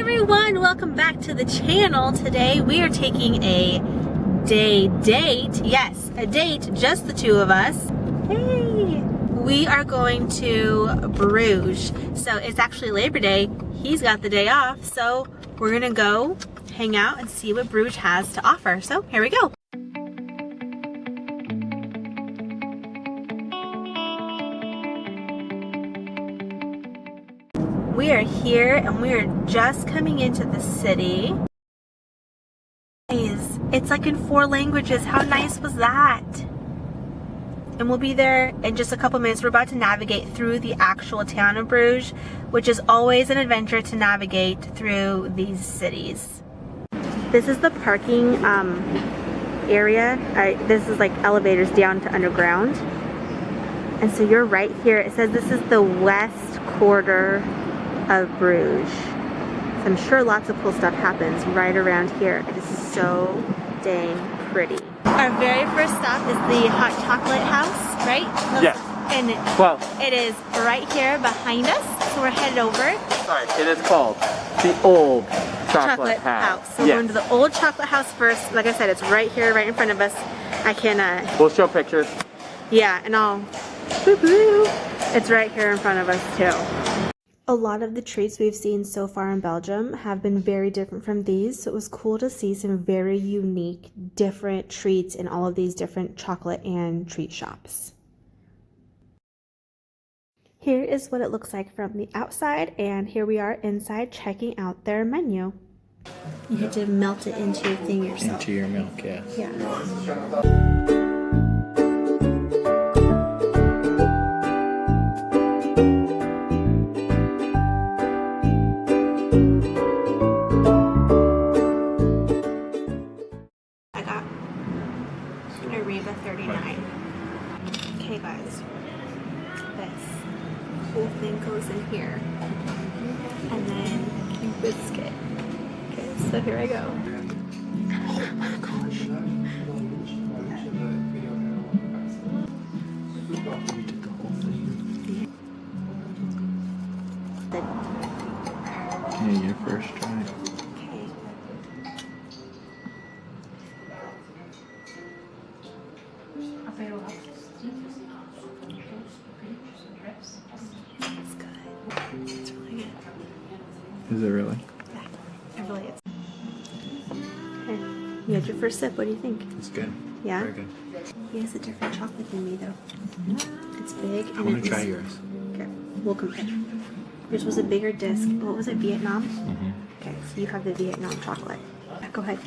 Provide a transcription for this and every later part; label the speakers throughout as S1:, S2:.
S1: everyone, welcome back to the channel. Today we are taking a day date. Yes, a date, just the two of us. Hey! We are going to Bruges. So it's actually Labor Day. He's got the day off, so we're gonna go hang out and see what Bruges has to offer. So here we go. We are here and we are just coming into the city. It's like in 4 languages. How nice was that? And we'll be there in just a couple minutes. We're about to navigate through the actual town of Bruges, which is always an adventure to navigate through these cities. This is the parking area. This is like elevators down to underground. And so you're right here. It says this is the west quarter of Bruges. So I'm sure lots of cool stuff happens right around here. It is so dang pretty. Our very first stop is the hot chocolate house, right?
S2: Yes.
S1: And it is right here behind us. So we're headed over.
S2: Sorry, it is called the Old Chocolate House.
S1: So we're going to the Old Chocolate House first. Like I said, it's right here, right in front of us. I can
S2: we'll show pictures.
S1: Yeah, and I'll it's right here in front of us too. A lot of the treats we've seen so far in Belgium have been very different from these, so it was cool to see some very unique, different treats in all of these different chocolate and treat shops. Here is what it looks like from the outside, and here we are inside checking out their menu. You have to melt it into your thing yourself.
S2: Into your milk, yes.
S1: Yeah. Okay guys, this whole thing goes in here, and then you whisk it. Okay, so here I go. Oh my gosh.
S2: Okay, your first try.
S1: It's really good.
S2: Is it really?
S1: Yeah, it really is. Okay, you had your first sip. What do you think?
S2: It's good.
S1: Yeah?
S2: Very good.
S1: He has a different chocolate than me, though. It's big.
S2: I want to try yours.
S1: Okay, we'll compare. Yours was a bigger disc. What was it, Vietnam?
S2: Mm-hmm.
S1: Okay, so you have the Vietnam chocolate. Yeah, go ahead.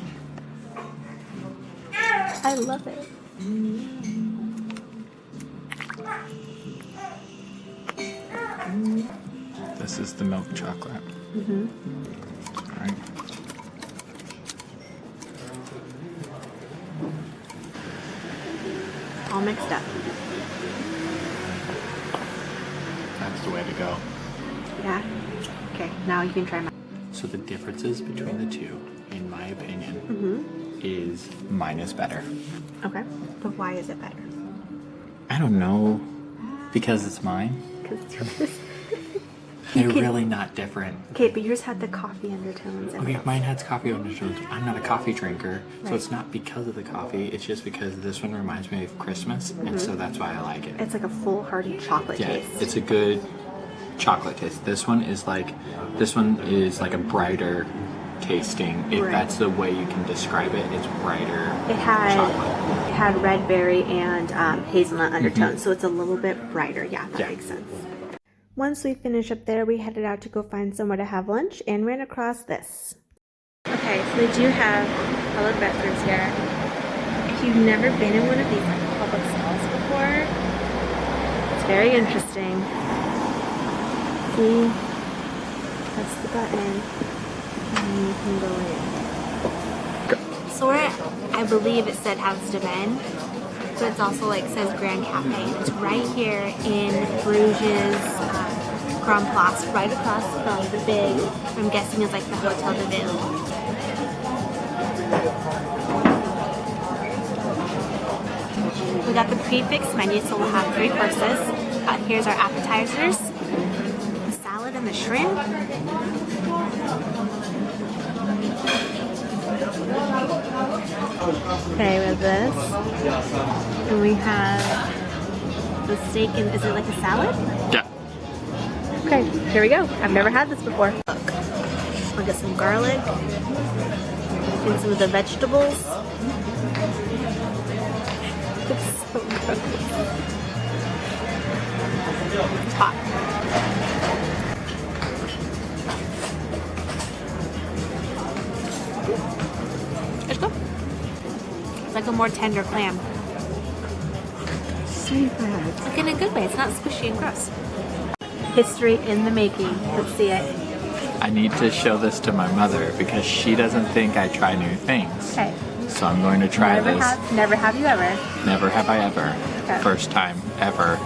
S1: I love it.
S2: This is the milk chocolate.
S1: Mm-hmm.
S2: All right.
S1: All mixed up.
S2: That's the way to go.
S1: Yeah? Okay, now you can try mine.
S2: So the differences between the two, in my opinion, is mine is better.
S1: Okay, but why is it better?
S2: I don't know. Because it's mine.
S1: Because it's yours.
S2: They're really not different.
S1: Okay, but yours had the coffee undertones.
S2: Okay, mine has coffee undertones. I'm not a coffee drinker, so
S1: Right.
S2: it's not because of the coffee. It's just because this one reminds me of Christmas, and so that's why I like it.
S1: It's like a full hearty chocolate
S2: Yeah,
S1: taste.
S2: it's a good chocolate taste. This one is like a brighter tasting. If
S1: Right.
S2: that's the way you can describe it, it's brighter
S1: It had
S2: chocolate.
S1: it had red berry and hazelnut undertones, so it's a little bit brighter. Yeah, that makes sense. Once we finish up there, we headed out to go find somewhere to have lunch and ran across this. Okay, so they do have colored bathrooms here. If you've never been in one of these like public stalls before, it's very interesting. See, press the button and you can go in. So we're at, I believe it said House de Ben, but it's also like says Grand Cafe. It's right here in Bruges, Grand Place, right across from the big, I'm guessing is like the Hotel de Ville. We got the prefix menu, so we'll have 3 courses. Here's our appetizers, the salad and the shrimp. Okay, with this. And we have the steak and is it like a salad?
S2: Yeah.
S1: Okay, here we go. I've never had this before. Look, I'll get some garlic and some of the vegetables. It's so gross. It's hot. It's good. It's like a more tender clam.
S2: Say that.
S1: Like in a good way. It's not squishy and gross. History in the making. Let's see it.
S2: I need to show this to my mother because she doesn't think I try new things.
S1: Okay.
S2: So I'm going to try this.
S1: Never have you ever.
S2: Never have I ever.
S1: Okay.
S2: First time ever.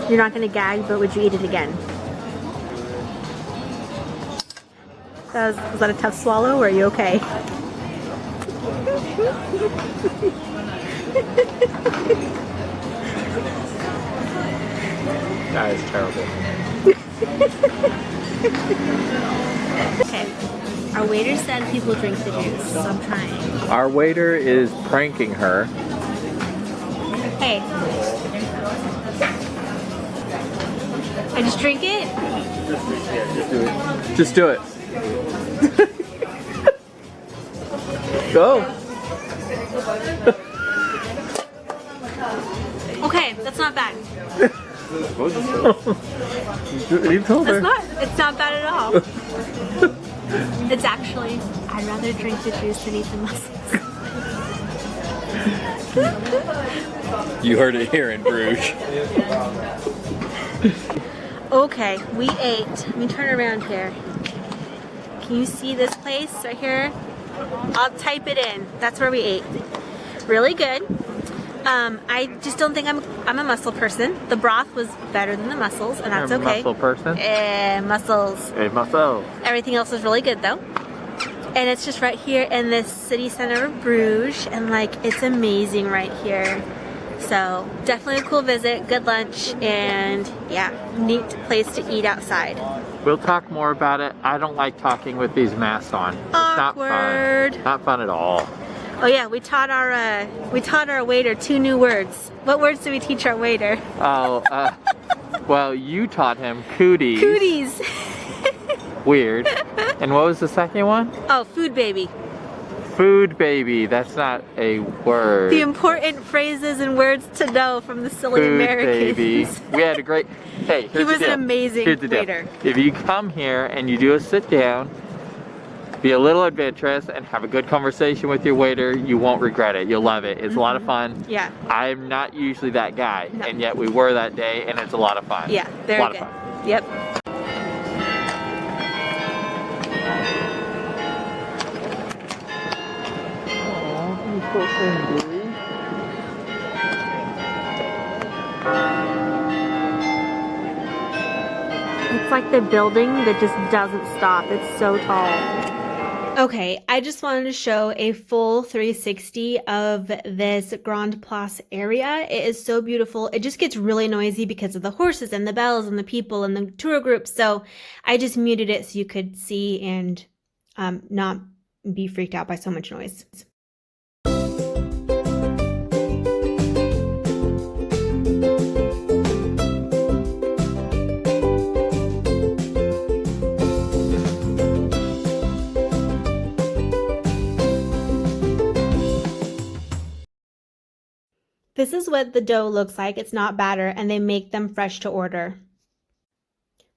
S1: You're not going to gag, but would you eat it again? Was that a tough swallow, or are you okay?
S2: That is terrible.
S1: Okay. Our waiter said people drink the juice, so I'm trying.
S2: Our waiter is pranking her.
S1: Hey. I just drink it?
S2: Just do it. Go.
S1: Okay, that's not bad.
S2: You told her.
S1: It's not bad at all. It's actually, I'd rather drink the juice than eat the mussels.
S2: You heard it here in Bruges.
S1: Okay, we ate. Let me turn around here. Can you see this place right here? I'll type it in. That's where we ate. Really good. I just don't think I'm a mussel person. The broth was better than the mussels, and that's okay.
S2: Mussel person?
S1: Mussels.
S2: A mussel.
S1: Everything else was really good though. And it's just right here in this city center of Bruges, and like it's amazing right here. So definitely a cool visit, good lunch, and yeah, neat place to eat outside.
S2: We'll talk more about it. I don't like talking with these masks on. It's
S1: Awkward.
S2: not fun. Not fun at all.
S1: Oh yeah, we taught our waiter 2 new words. What words did we teach our waiter?
S2: Oh, well, you taught him cooties.
S1: Cooties.
S2: Weird. And what was the second one?
S1: Oh, food baby.
S2: Food baby. That's not a word.
S1: The important phrases and words to know from the silly
S2: Food
S1: Americans.
S2: baby. We had a great. Hey, here's
S1: He was
S2: the deal.
S1: an amazing
S2: Here's the deal.
S1: waiter.
S2: If you come here and you do a sit down, be a little adventurous and have a good conversation with your waiter, you won't regret it. You'll love it. It's a lot of fun.
S1: Yeah.
S2: I'm not usually that guy,
S1: No.
S2: and yet we were that day, and it's a lot of fun.
S1: Yeah, very
S2: a lot
S1: good.
S2: of fun.
S1: Yep. It's like the building that just doesn't stop. It's so tall. Okay, I just wanted to show a full 360 of this Grand Place area. It is so beautiful. It just gets really noisy because of the horses and the bells and the people and the tour groups. So I just muted it so you could see and not be freaked out by so much noise. This is what the dough looks like. It's not batter, and they make them fresh to order.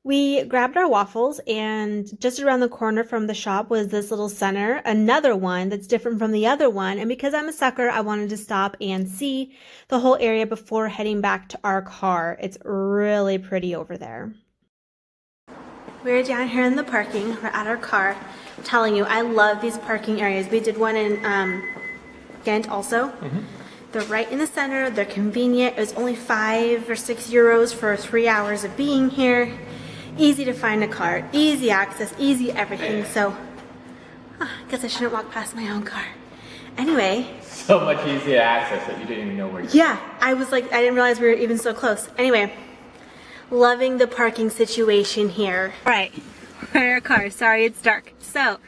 S1: We grabbed our waffles, and just around the corner from the shop was this little center, another one that's different from the other one. And because I'm a sucker, I wanted to stop and see the whole area before heading back to our car. It's really pretty over there. We're down here in the parking. We're at our car. I'm telling you, I love these parking areas. We did one in Ghent also. They're right in the center. They're convenient. It was only 5 or 6 euros for 3 hours of being here. Easy to find a car, easy access, easy everything. So I guess I shouldn't walk past my own car. Anyway.
S2: So much easier to access that you didn't even know where you were.
S1: Yeah, I was like, I didn't realize we were even so close. Anyway, loving the parking situation here. All right, We're in our car. Sorry, it's dark. So,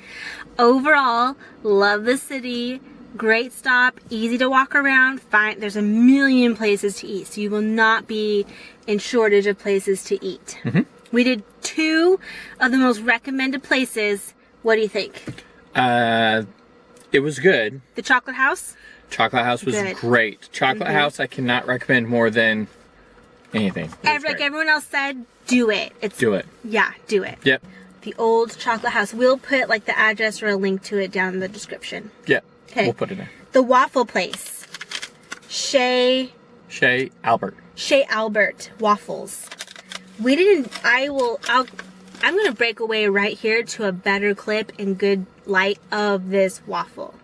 S1: overall, love the city. Great stop, easy to walk around. Fine, there's a million places to eat, so you will not be in shortage of places to eat. We did 2 of the most recommended places. What do you think?
S2: It was good.
S1: The Chocolate House?
S2: Chocolate House was great. Chocolate House I cannot recommend more than anything.
S1: Like everyone else said, do it.
S2: Do it.
S1: Yeah, do it.
S2: Yep.
S1: The old Chocolate House. We'll put like the address or a link to it down in the description.
S2: Yep.
S1: Okay.
S2: We'll put it in.
S1: The waffle place. Chez
S2: Albert.
S1: Chez Albert waffles. We didn't, I'm going to break away right here to a better clip in good light of this waffle.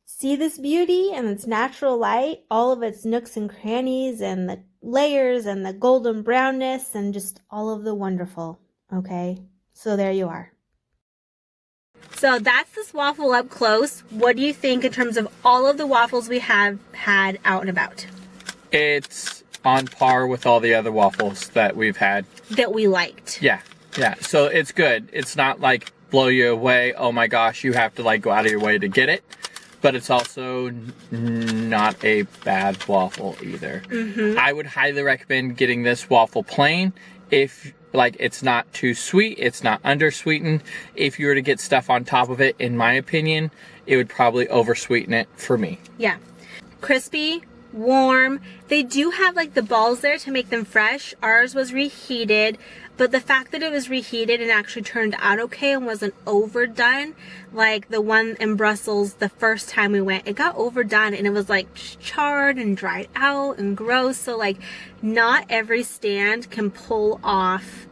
S1: See this beauty and its natural light, all of its nooks and crannies and the layers and the golden brownness and just all of the wonderful, okay? So there you are. So that's this waffle up close. What do you think in terms of all of the waffles we have had out and about?
S2: It's on par with all the other waffles that we've had. That we liked. Yeah. So it's good. It's not like blow you away. Oh my gosh, you have to like go out of your way to get it. But it's also not a bad waffle either. I would highly recommend getting this waffle plain if like it's not too sweet, it's not undersweetened. If you were to get stuff on top of it, in my opinion, it would probably oversweeten it for me. Yeah. Crispy, warm. They do have like the balls there to make them fresh. Ours was reheated, but the fact that it was reheated and actually turned out okay and wasn't overdone, like the one in Brussels the first time we went, it got overdone and it was like charred and dried out and gross. So like not every stand can pull off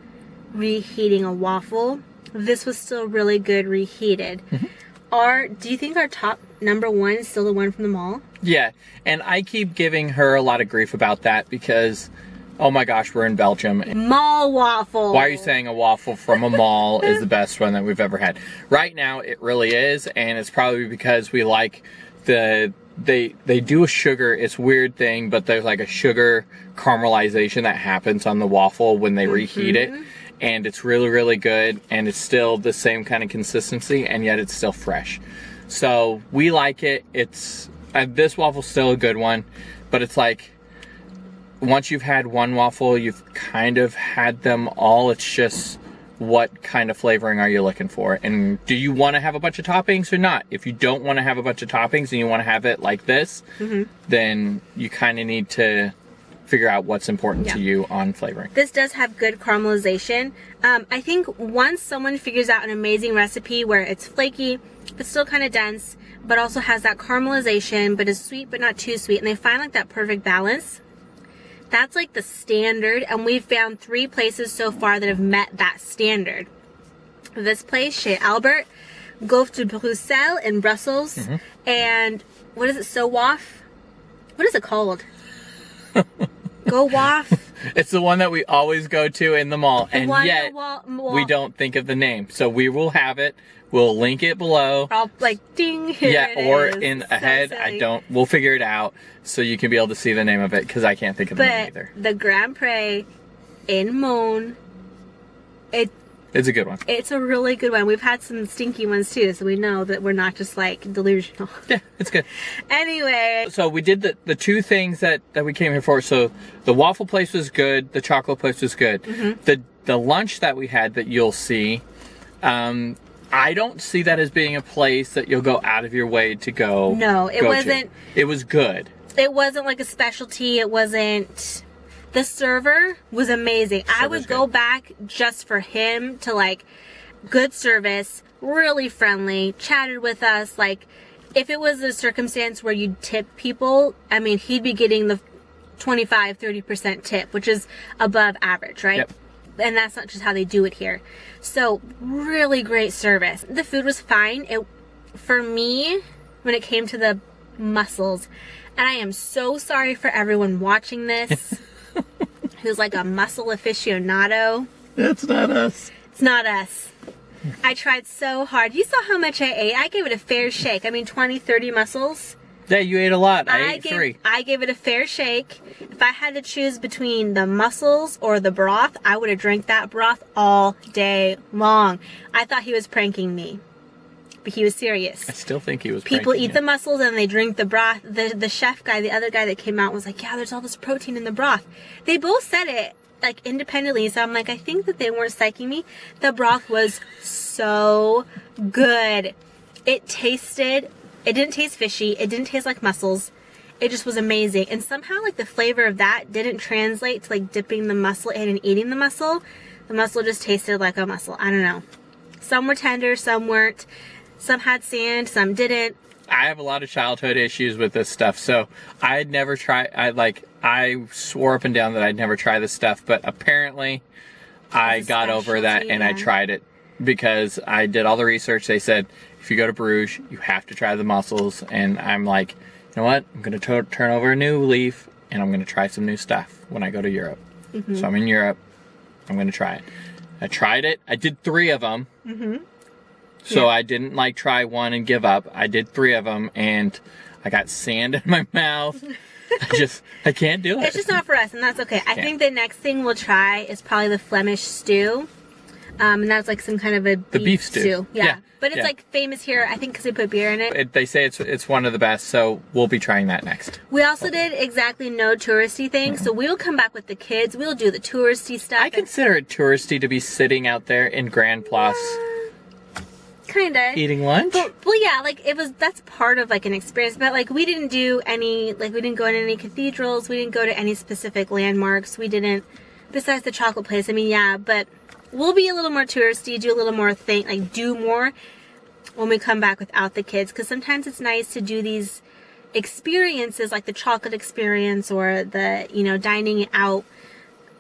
S2: reheating a waffle. This was still really good reheated. Do you think our top #1 is still the one from the mall? Yeah, and I keep giving her a lot of grief about that because, oh my gosh, we're in Belgium. Mall waffle. Why are you saying a waffle from a mall is the best one that we've ever had? Right now, it really is, and it's probably because we like they do a sugar, it's a weird thing, but there's like a sugar caramelization that happens on the waffle when they reheat it. And it's really, really good, and it's still the same kind of consistency, and yet it's still fresh. So we like it. It's this waffle's still a good one, but it's like once you've had one waffle, you've kind of had them all. It's just what kind of flavoring are you looking for, and do you want to have a bunch of toppings or not? If you don't want to have a bunch of toppings and you want to have it like this, then you kind of need to figure out what's important to you on flavoring. This does have good caramelization. I think once someone figures out an amazing recipe where it's flaky but still kind of dense, but also has that caramelization but is sweet but not too sweet, and they find like that perfect balance, that's like the standard. And we've found 3 places so far that have met that standard. This place, Chez Albert, Golf de Bruxelles in Brussels, and what is it, So Waff? What is it called? Go Waff. It's the one that we always go to in the mall, and yet we don't think of the name. So we will have it. We'll link it below. I'll like ding. Here or in ahead. We'll figure it out so you can be able to see the name of it because I can't think of the name either. The Grand Place in Mone. It's a good one. It's a really good one. We've had some stinky ones too, so we know that we're not just like delusional. Yeah, it's good. Anyway. So we did the 2 things that we came here for. So the waffle place was good. The chocolate place was good. The lunch that we had that you'll see, I don't see that as being a place that you'll go out of your way to go. No, it wasn't. It was good. It wasn't like a specialty. It wasn't. The server was amazing. I would go back just for him to like good service, really friendly, chatted with us. Like if it was a circumstance where you'd tip people, I mean, he'd be getting the 25-30% tip, which is above average, right? Yep. And that's not just how they do it here. So really great service. The food was fine. For me, when it came to the mussels, and I am so sorry for everyone watching this who's like a mussel aficionado. That's not us. It's not us. I tried so hard. You saw how much I ate. I gave it a fair shake. I mean, 20, 30 mussels. Yeah, you ate a lot. I ate 3.
S1: I gave it a fair shake. If I had to choose between the mussels or the broth, I would have drank that broth all day long. I thought he was pranking me, but he was serious.
S2: I still think he was
S1: People
S2: pranking
S1: eat the mussels and they drink the broth. The chef guy, the other guy that came out was like, yeah, there's all this protein in the broth. They both said it like independently, so I'm like, I think that they weren't psyching me. The broth was so good. It didn't taste fishy. It didn't taste like mussels. It just was amazing. And somehow like the flavor of that didn't translate to like dipping the mussel in and eating the mussel. The mussel just tasted like a mussel. I don't know. Some were tender, some weren't. Some had sand, some didn't.
S2: I have a lot of childhood issues with this stuff, so I'd never try. I swore up and down that I'd never try this stuff, but apparently I got over that and I tried it because I did all the research. They said if you go to Bruges, you have to try the mussels, and I'm like, you know what? I'm gonna turn over a new leaf, and I'm gonna try some new stuff when I go to Europe. So I'm in Europe. I'm gonna try it. I tried it. I did 3 of them. So I didn't like try one and give up. I did 3 of them, and I got sand in my mouth. I can't do it.
S1: It's just not for us, and that's okay. I think the next thing we'll try is probably the Flemish stew. And that's like some kind of a beef stew. Yeah. But it's like famous here, I think, because they put beer in it.
S2: They say it's one of the best, so we'll be trying that next.
S1: We also did exactly no touristy things, so we'll come back with the kids. We'll do the touristy stuff.
S2: I consider it touristy to be sitting out there in Grand Place.
S1: Kinda.
S2: Eating lunch?
S1: Well, yeah, like that's part of like an experience, but like we didn't do any, like we didn't go to any cathedrals, we didn't go to any specific landmarks, we didn't, besides the chocolate place. I mean, yeah, but we'll be a little more touristy, do a little more do more when we come back without the kids, because sometimes it's nice to do these experiences like the chocolate experience or the, you know, dining out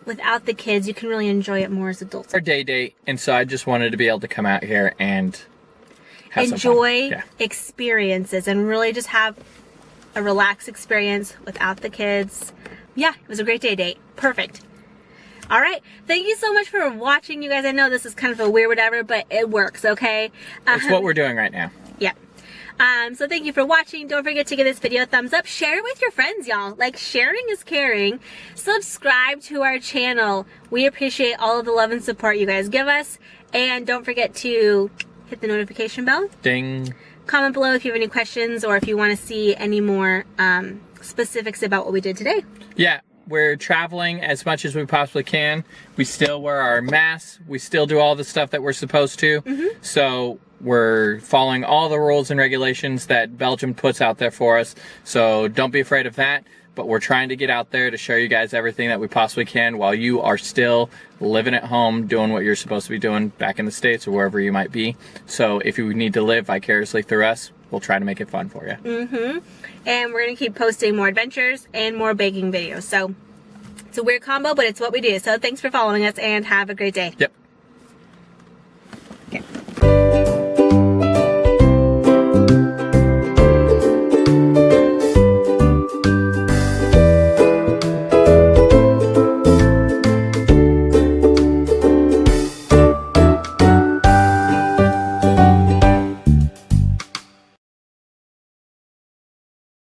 S1: without the kids. You can really enjoy it more as adults.
S2: Our day date, and so I just wanted to be able to come out here and
S1: enjoy experiences and really just have a relaxed experience without the kids. Yeah, it was a great day date. Perfect. All right. Thank you so much for watching, you guys. I know this is kind of a weird whatever, but it works, okay?
S2: It's what we're doing right now.
S1: Yeah. So thank you for watching. Don't forget to give this video a thumbs up. Share it with your friends, y'all. Like, sharing is caring. Subscribe to our channel. We appreciate all of the love and support you guys give us. And don't forget to hit the notification bell.
S2: Ding.
S1: Comment below if you have any questions or if you want to see any more specifics about what we did today.
S2: Yeah. We're traveling as much as we possibly can. We still wear our masks. We still do all the stuff that we're supposed to. So we're following all the rules and regulations that Belgium puts out there for us. So don't be afraid of that. But we're trying to get out there to show you guys everything that we possibly can while you are still living at home, doing what you're supposed to be doing back in the States or wherever you might be. So if you need to live vicariously through us, we'll try to make it fun for you. And we're going to keep posting more adventures and more baking videos. So it's a weird combo, but it's what we do. So thanks for following us and have a great day. Yep.